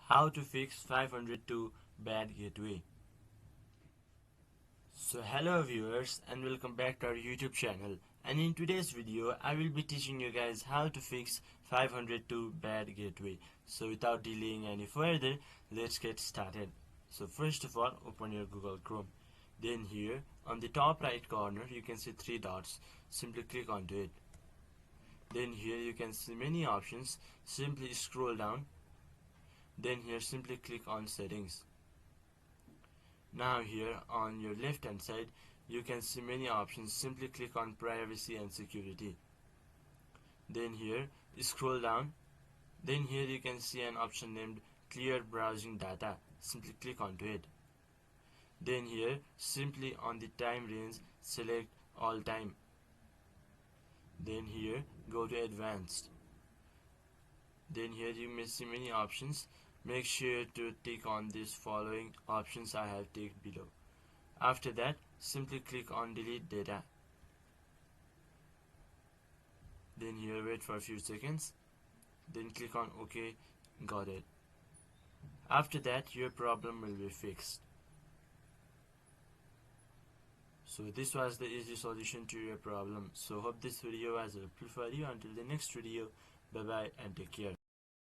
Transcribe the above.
How to fix 502 bad gateway. So hello viewers and welcome back to our YouTube channel, and in today's video I will be teaching you guys how to fix 502 bad gateway. So without delaying any further, let's get started. So first of all, open your Google Chrome. Then here on the top right corner you can see three dots. Simply click onto it. Then here you can see many options. Simply scroll down. Then here simply click on settings. Now here on your left hand side you can see many options. Simply click on privacy and security. Then here scroll down. Then here you can see an option named clear browsing data. Simply click onto it. Then here simply on the time range select all time. Then here go to advanced. Then here you may see many options. Make sure to tick on these following options I have ticked below. After that, simply click on delete data. Then here wait for a few seconds. Then click on OK. Got it. After that, your problem will be fixed. So this was the easy solution to your problem. So hope this video was helpful for you. Until the next video, bye bye and take care.